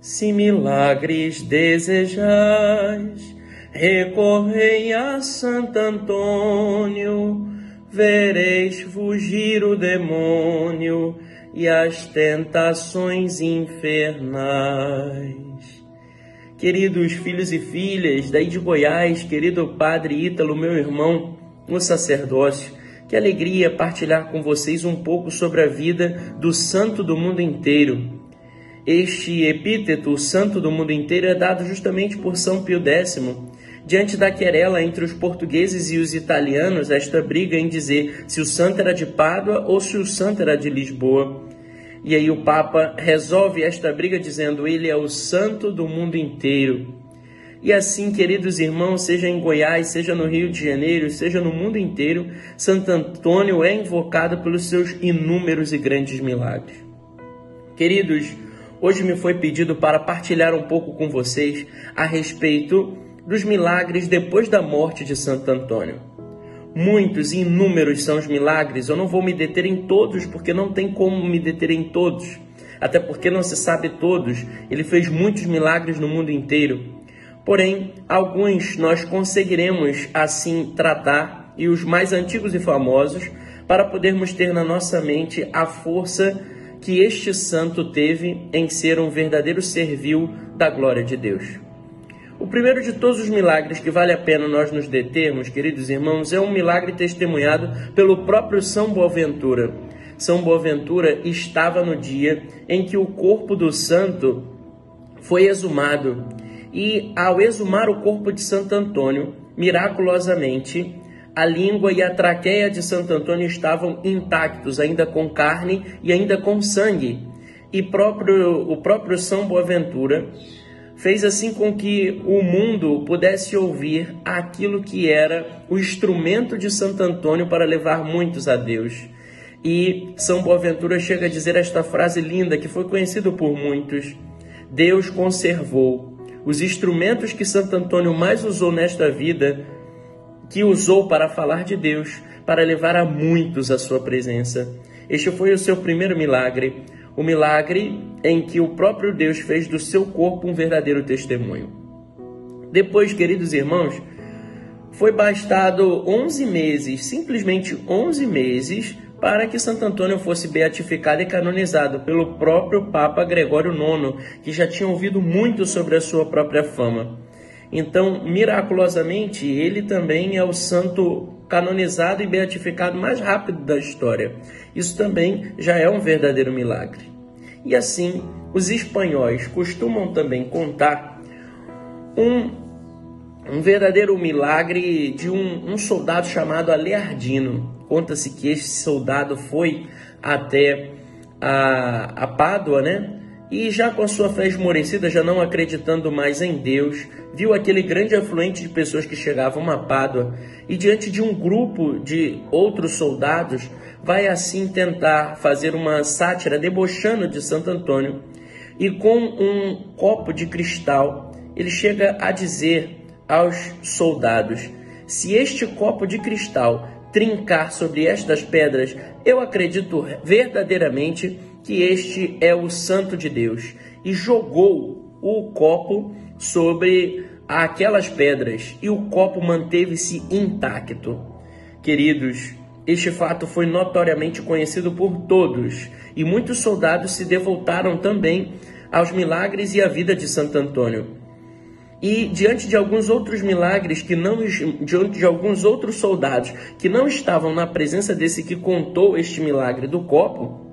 Se milagres desejais, recorrei a Santo Antônio, vereis fugir o demônio e as tentações infernais. Queridos filhos e filhas daí de Goiás, querido Padre Ítalo, meu irmão, no sacerdócio, que alegria partilhar com vocês um pouco sobre a vida do santo do mundo inteiro. Este epíteto, o santo do mundo inteiro, é dado justamente por São Pio X. Diante da querela entre os portugueses e os italianos, esta briga em dizer se o santo era de Pádua ou se o santo era de Lisboa. E aí o Papa resolve esta briga dizendo: ele é o santo do mundo inteiro. E assim, queridos irmãos, seja em Goiás, seja no Rio de Janeiro, seja no mundo inteiro, Santo Antônio é invocado pelos seus inúmeros e grandes milagres. Queridos, hoje me foi pedido para partilhar um pouco com vocês a respeito dos milagres depois da morte de Santo Antônio. Muitos e inúmeros são os milagres, eu não vou me deter em todos, porque não tem como me deter em todos, até porque não se sabe todos, ele fez muitos milagres no mundo inteiro. Porém, alguns nós conseguiremos assim tratar, e os mais antigos e famosos, para podermos ter na nossa mente a força que este santo teve em ser um verdadeiro servil da glória de Deus. O primeiro de todos os milagres que vale a pena nós nos determos, queridos irmãos, é um milagre testemunhado pelo próprio São Boaventura. São Boaventura estava no dia em que o corpo do santo foi exumado. E ao exumar o corpo de Santo Antônio, miraculosamente, a língua e a traqueia de Santo Antônio estavam intactos, ainda com carne e ainda com sangue. E o próprio São Boaventura fez assim com que o mundo pudesse ouvir aquilo que era o instrumento de Santo Antônio para levar muitos a Deus. E São Boaventura chega a dizer esta frase linda que foi conhecida por muitos: Deus conservou os instrumentos que Santo Antônio mais usou nesta vida, que usou para falar de Deus, para levar a muitos à sua presença. Este foi o seu primeiro milagre, o milagre em que o próprio Deus fez do seu corpo um verdadeiro testemunho. Depois, queridos irmãos, foi bastado 11 meses, simplesmente 11 meses, para que Santo Antônio fosse beatificado e canonizado pelo próprio Papa Gregório IX, que já tinha ouvido muito sobre a sua própria fama. Então, miraculosamente, ele também é o santo canonizado e beatificado mais rápido da história. Isso também já é um verdadeiro milagre. E assim, os espanhóis costumam também contar um verdadeiro milagre de um soldado chamado Aleardino. Conta-se que este soldado foi até a Pádua, né? E já com a sua fé esmorecida, já não acreditando mais em Deus, viu aquele grande afluente de pessoas que chegavam a Pádua e diante de um grupo de outros soldados, vai assim tentar fazer uma sátira debochando de Santo Antônio. E com um copo de cristal, ele chega a dizer aos soldados: se este copo de cristal trincar sobre estas pedras, eu acredito verdadeiramente que este é o Santo de Deus. E jogou o copo sobre aquelas pedras, e o copo manteve-se intacto. Queridos, este fato foi notoriamente conhecido por todos, e muitos soldados se devotaram também aos milagres e à vida de Santo Antônio. E diante de alguns outros milagres, diante de alguns outros soldados que não estavam na presença desse que contou este milagre do copo,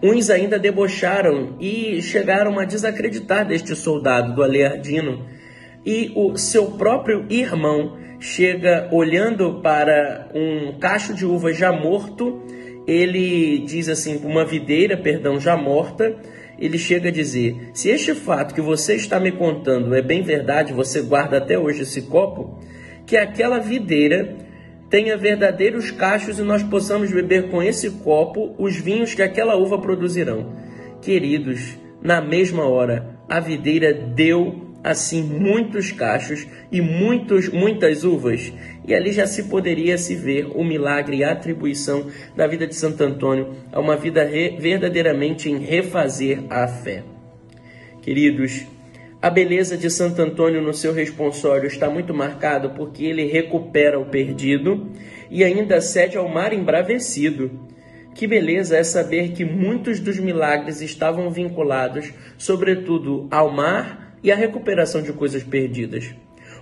uns ainda debocharam e chegaram a desacreditar deste soldado, do Aleardino. E o seu próprio irmão chega olhando para um cacho de uva já morto, ele diz assim, uma videira, já morta, ele chega a dizer: se este fato que você está me contando é bem verdade, você guarda até hoje esse copo, que aquela videira tenha verdadeiros cachos e nós possamos beber com esse copo os vinhos que aquela uva produzirão. Queridos, na mesma hora, a videira deu assim muitos cachos e muitas uvas. E ali já se poderia se ver o milagre e a atribuição da vida de Santo Antônio a uma vida verdadeiramente em refazer a fé. Queridos, a beleza de Santo Antônio no seu responsório está muito marcada porque ele recupera o perdido e ainda cede ao mar embravecido. Que beleza é saber que muitos dos milagres estavam vinculados, sobretudo, ao mar e à recuperação de coisas perdidas.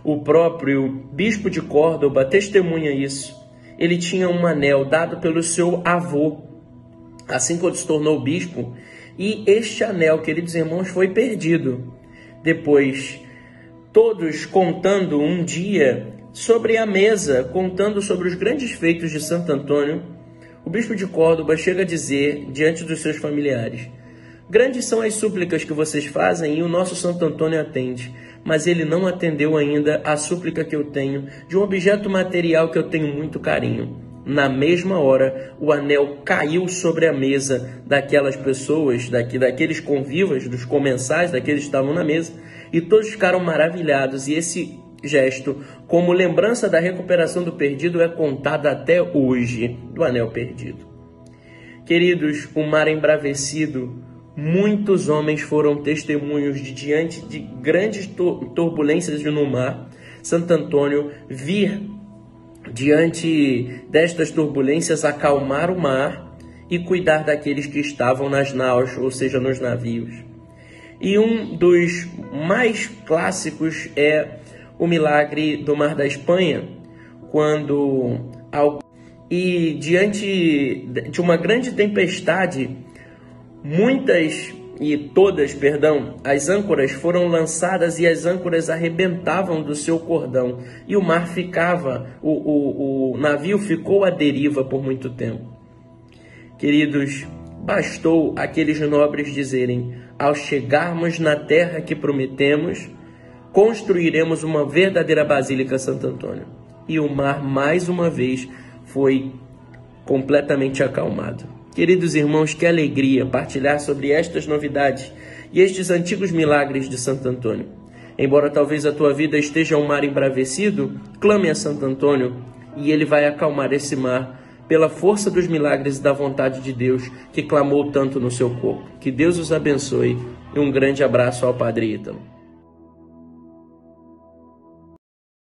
O próprio bispo de Córdoba testemunha isso. Ele tinha um anel dado pelo seu avô, assim quando se tornou bispo, e este anel, queridos irmãos, foi perdido. Depois, todos contando um dia sobre a mesa, contando sobre os grandes feitos de Santo Antônio, o bispo de Córdoba chega a dizer, diante dos seus familiares: grandes são as súplicas que vocês fazem e o nosso Santo Antônio atende, mas ele não atendeu ainda a súplica que eu tenho de um objeto material que eu tenho muito carinho. Na mesma hora, o anel caiu sobre a mesa daquelas pessoas, daqueles convivas, dos comensais, daqueles que estavam na mesa, e todos ficaram maravilhados. E esse gesto, como lembrança da recuperação do perdido, é contado até hoje, do anel perdido. Queridos, o mar embravecido, muitos homens foram testemunhos de, diante de grandes turbulências no mar, Santo Antônio vir diante destas turbulências acalmar o mar e cuidar daqueles que estavam nas naus, ou seja, nos navios. E um dos mais clássicos é o milagre do Mar da Espanha, quando diante de uma grande tempestade, as âncoras foram lançadas e as âncoras arrebentavam do seu cordão e o mar ficava, o navio ficou à deriva por muito tempo. Queridos, bastou aqueles nobres dizerem: ao chegarmos na terra que prometemos, construiremos uma verdadeira Basílica Santo Antônio. E o mar, mais uma vez, foi completamente acalmado. Queridos irmãos, que alegria partilhar sobre estas novidades e estes antigos milagres de Santo Antônio. Embora talvez a tua vida esteja um mar embravecido, clame a Santo Antônio e ele vai acalmar esse mar pela força dos milagres e da vontade de Deus que clamou tanto no seu corpo. Que Deus os abençoe e um grande abraço ao Padre Ítalo.